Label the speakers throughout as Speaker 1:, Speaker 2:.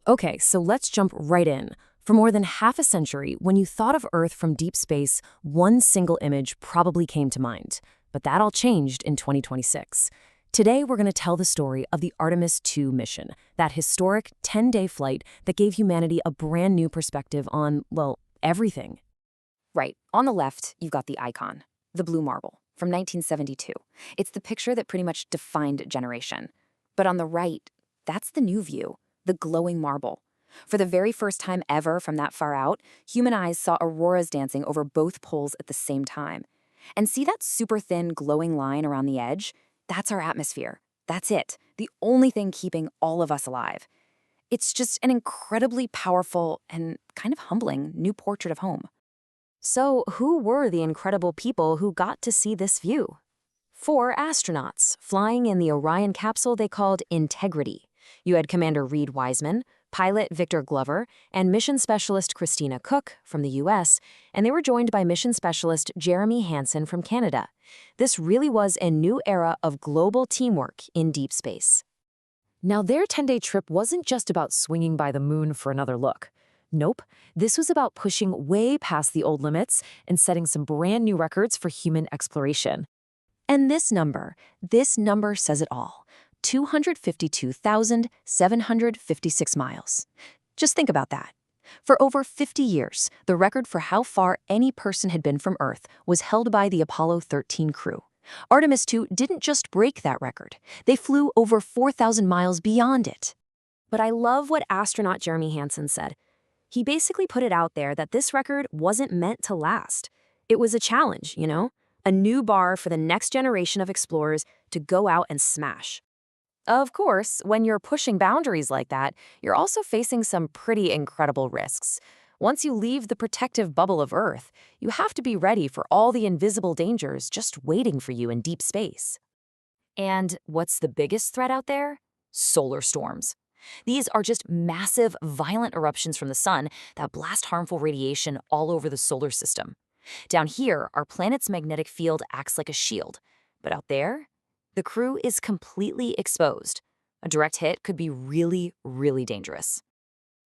Speaker 1: Okay, so let's jump right in. For more than half a century, when you thought of Earth from deep space, one single image probably came to mind. But that all changed in 2026. Today, we're going to tell the story of the Artemis II mission, that historic 10-day flight that gave humanity a brand new perspective on, well, everything.
Speaker 2: Right. On the left, you've got the icon, the blue marble, from 1972. It's the picture that pretty much defined a generation. But on the right, that's the new view, the glowing marble. For the very first time ever from that far out, human eyes saw auroras dancing over both poles at the same time. And see that super thin glowing line around the edge? That's our atmosphere. That's it, the only thing keeping all of us alive. It's just an incredibly powerful and kind of humbling new portrait of home.
Speaker 1: So, who were the incredible people who got to see this view? Four astronauts flying in the Orion capsule they called Integrity. You had Commander Reed Wiseman, pilot Victor Glover, and mission specialist Christina Cook from the US, and they were joined by mission specialist Jeremy Hansen from Canada. This really was a new era of global teamwork in deep space. Now, their 10-day trip wasn't just about swinging by the moon for another look. Nope, this was about pushing way past the old limits and setting some brand new records for human exploration. And this number says it all. 252,756 miles. Just think about that. For over 50 years, the record for how far any person had been from Earth was held by the Apollo 13 crew. Artemis II didn't just break that record. They flew over 4,000 miles beyond it. But I love what astronaut Jeremy Hansen said. He basically put it out there that this record wasn't meant to last. It was a challenge, a new bar for the next generation of explorers to go out and smash. Of course, when you're pushing boundaries like that, you're also facing some pretty incredible risks. Once you leave the protective bubble of Earth, you have to be ready for all the invisible dangers just waiting for you in deep space. And what's the biggest threat out there? Solar storms. These are just massive, violent eruptions from the sun that blast harmful radiation all over the solar system. Down here, our planet's magnetic field acts like a shield. But out there, the crew is completely exposed. A direct hit could be really, really dangerous.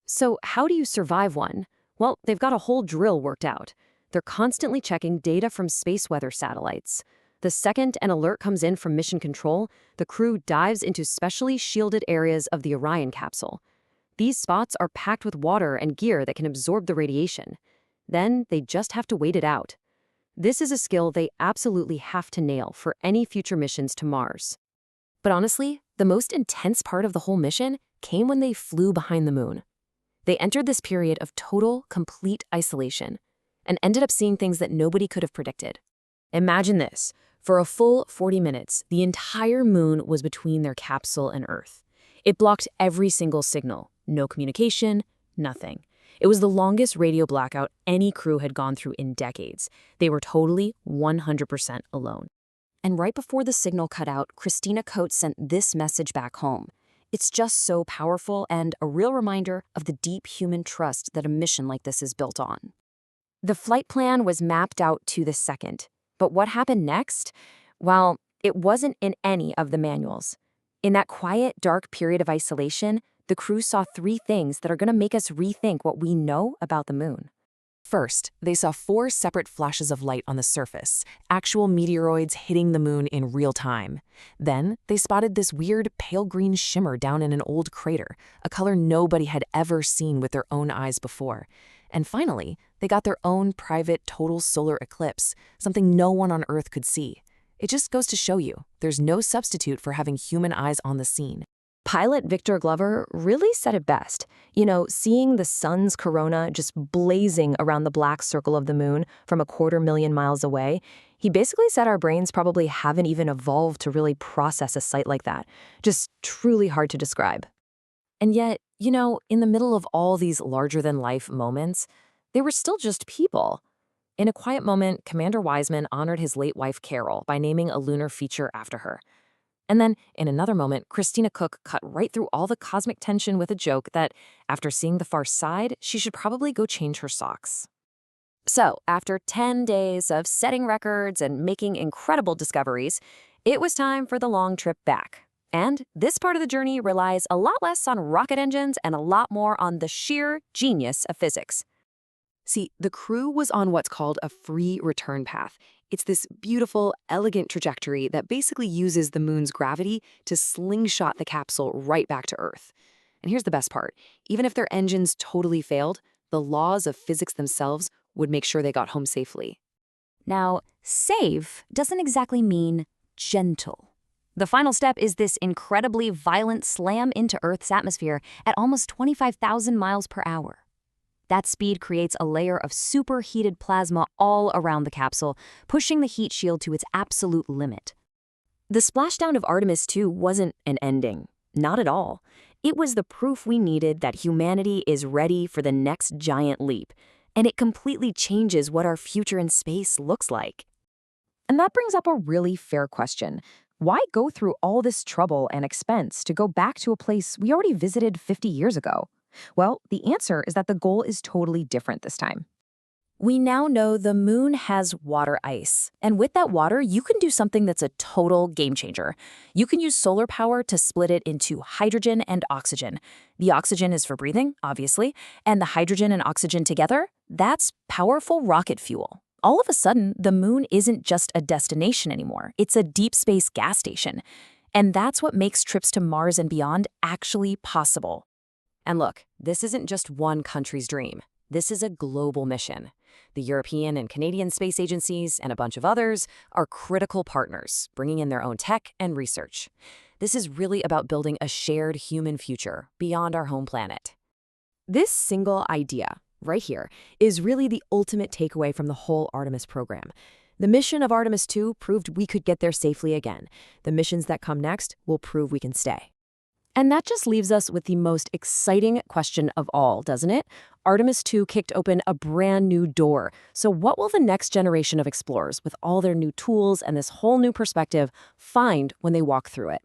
Speaker 1: So how do you survive one? Well, they've got a whole drill worked out. They're constantly checking data from space weather satellites. The second an alert comes in from mission control, the crew dives into specially shielded areas of the Orion capsule. These spots are packed with water and gear that can absorb the radiation. Then they just have to wait it out. This is a skill they absolutely have to nail for any future missions to Mars. But honestly, the most intense part of the whole mission came when they flew behind the moon. They entered this period of total, complete isolation and ended up seeing things that nobody could have predicted. Imagine this. For a full 40 minutes, the entire moon was between their capsule and Earth. It blocked every single signal. No communication, nothing. It was the longest radio blackout any crew had gone through in decades. They were totally 100% alone. And right before the signal cut out, Christina Coates sent this message back home. It's just so powerful and a real reminder of the deep human trust that a mission like this is built on. The flight plan was mapped out to the second. But what happened next? Well, it wasn't in any of the manuals. In that quiet, dark period of isolation, the crew saw three things that are going to make us rethink what we know about the moon. First, they saw four separate flashes of light on the surface, actual meteoroids hitting the moon in real time. Then, they spotted this weird pale green shimmer down in an old crater, a color nobody had ever seen with their own eyes before. And finally, they got their own private total solar eclipse, something no one on Earth could see. It just goes to show you, there's no substitute for having human eyes on the scene. Pilot Victor Glover really said it best. Seeing the sun's corona just blazing around the black circle of the moon from 250,000 miles away, he basically said our brains probably haven't even evolved to really process a sight like that. Just truly hard to describe. And yet, in the middle of all these larger-than-life moments, they were still just people. In a quiet moment, Commander Wiseman honored his late wife Carol by naming a lunar feature after her. And then, in another moment, Christina Cook cut right through all the cosmic tension with a joke that, after seeing the far side, she should probably go change her socks. So, after 10 days of setting records and making incredible discoveries, it was time for the long trip back. And this part of the journey relies a lot less on rocket engines and a lot more on the sheer genius of physics. See, the crew was on what's called a free return path. It's this beautiful, elegant trajectory that basically uses the moon's gravity to slingshot the capsule right back to Earth. And here's the best part. Even if their engines totally failed, the laws of physics themselves would make sure they got home safely. Now, safe doesn't exactly mean gentle. The final step is this incredibly violent slam into Earth's atmosphere at almost 25,000 miles per hour. That speed creates a layer of superheated plasma all around the capsule, pushing the heat shield to its absolute limit. The splashdown of Artemis II wasn't an ending. Not at all. It was the proof we needed that humanity is ready for the next giant leap, and it completely changes what our future in space looks like. And that brings up a really fair question. Why go through all this trouble and expense to go back to a place we already visited 50 years ago? Well, the answer is that the goal is totally different this time. We now know the moon has water ice, and with that water, you can do something that's a total game changer. You can use solar power to split it into hydrogen and oxygen. The oxygen is for breathing, obviously, and the hydrogen and oxygen together, that's powerful rocket fuel. All of a sudden, the moon isn't just a destination anymore. It's a deep space gas station. And that's what makes trips to Mars and beyond actually possible. And look, this isn't just one country's dream. This is a global mission. The European and Canadian space agencies and a bunch of others are critical partners, bringing in their own tech and research. This is really about building a shared human future beyond our home planet. This single idea, right here, is really the ultimate takeaway from the whole Artemis program. The mission of Artemis II proved we could get there safely again. The missions that come next will prove we can stay. And that just leaves us with the most exciting question of all, doesn't it? Artemis II kicked open a brand new door. So what will the next generation of explorers, with all their new tools and this whole new perspective, find when they walk through it?